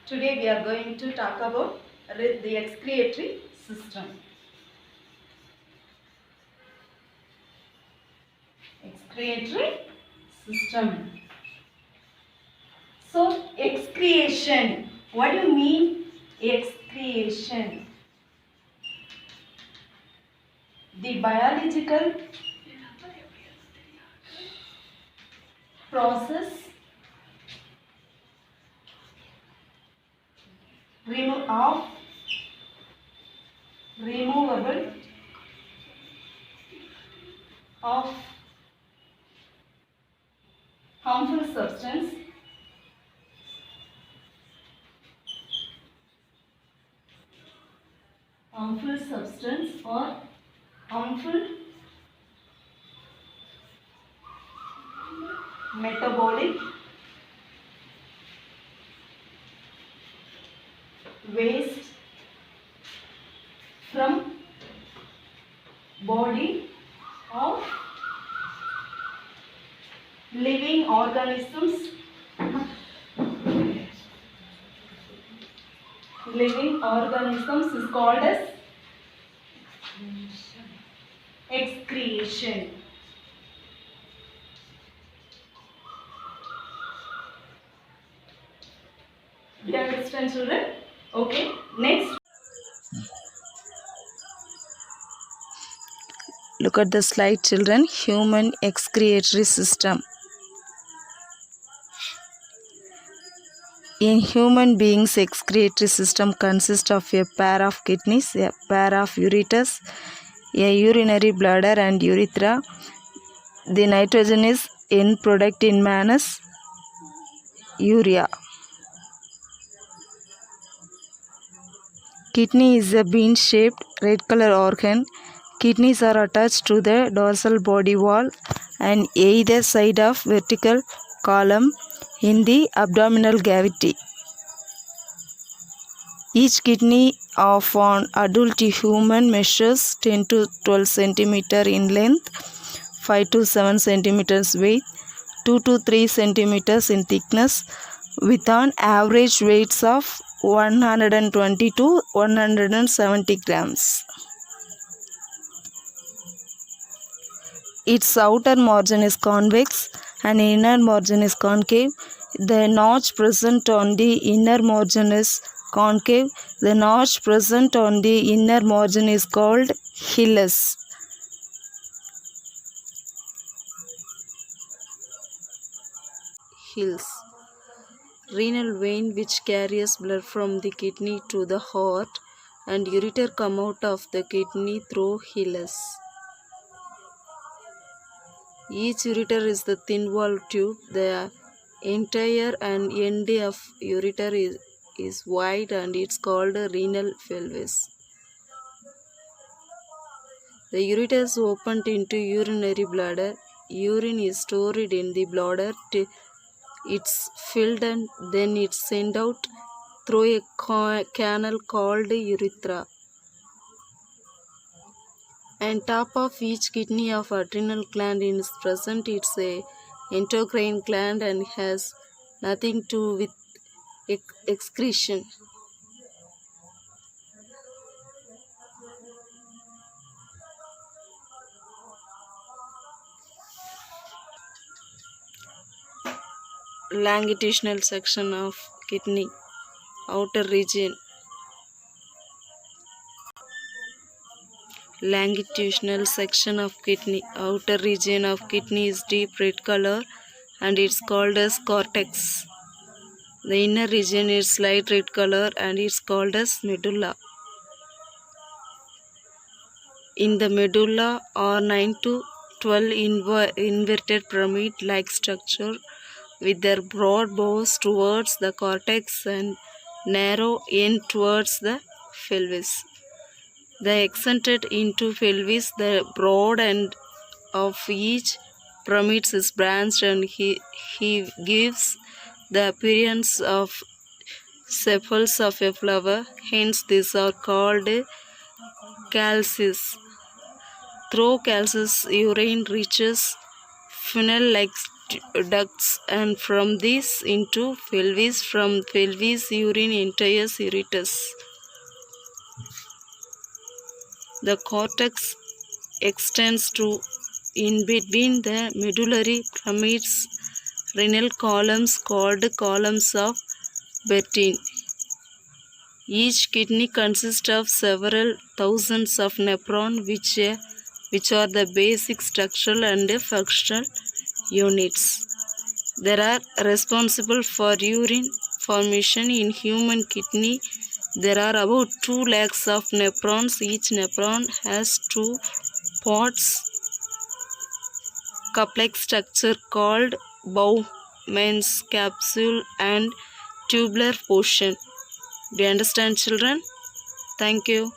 Today we are going to talk about the excretory system. Excretory system. So excretion. What do you mean excretion? The biological process of removable of harmful substance or harmful metabolic waste from body of living organisms is called as excretion. Do you understand, children? Okay, next. Look at the slide, children. Human excretory system. In human beings, excretory system consists of a pair of kidneys, a pair of ureters, a urinary bladder and urethra. The nitrogen is end product in man is urea. Kidney is a bean-shaped red color organ. Kidneys are attached to the dorsal body wall and either side of vertical column in the abdominal cavity. Each kidney of an adult human measures 10 to 12 cm in length, 5 to 7 cm weight, 2 to 3 cm in thickness, with an average weights of 120 to 170 grams. Its outer margin is convex and inner margin is concave. The notch present on the inner margin is concave. The notch present on the inner margin is called hilus. Renal vein which carries blood from the kidney to the heart, and ureter come out of the kidney through hilus. Each ureter is the thin walled tube. The entire and end of ureter is wide and it's called a renal pelvis. The ureter is opened into urinary bladder. Urine is stored in the bladder till it's filled and then it's sent out through a canal called urethra. And top of each kidney of adrenal gland is present. It's a endocrine gland and has nothing to do with excretion. Longitudinal section of kidney, outer region. Longitudinal section of kidney, outer region of kidney is deep red color and it's called as cortex. The inner region is light red color and it's called as medulla. In the medulla are 9 to 12 inverted pyramid-like structure with their broad bows towards the cortex and narrow end towards the pelvis. They extended into pelvis. The broad end of each pyramid is branched and he gives the appearance of sepals of a flower. Hence, these are called calces. Through calces, urine reaches funnel-like ducts, and from this into pelvis, from pelvis urine enters ureter. The cortex extends to in between the medullary pyramids renal columns called columns of Bertin. Each kidney consists of several thousands of nephrons, which are the basic structural and functional units. They are responsible for urine formation. In human kidney, there are about 2 lakhs of nephrons. Each nephron has 2 pods, cup-like structure called Bowman's capsule, and tubular portion. Do you understand, children? Thank you.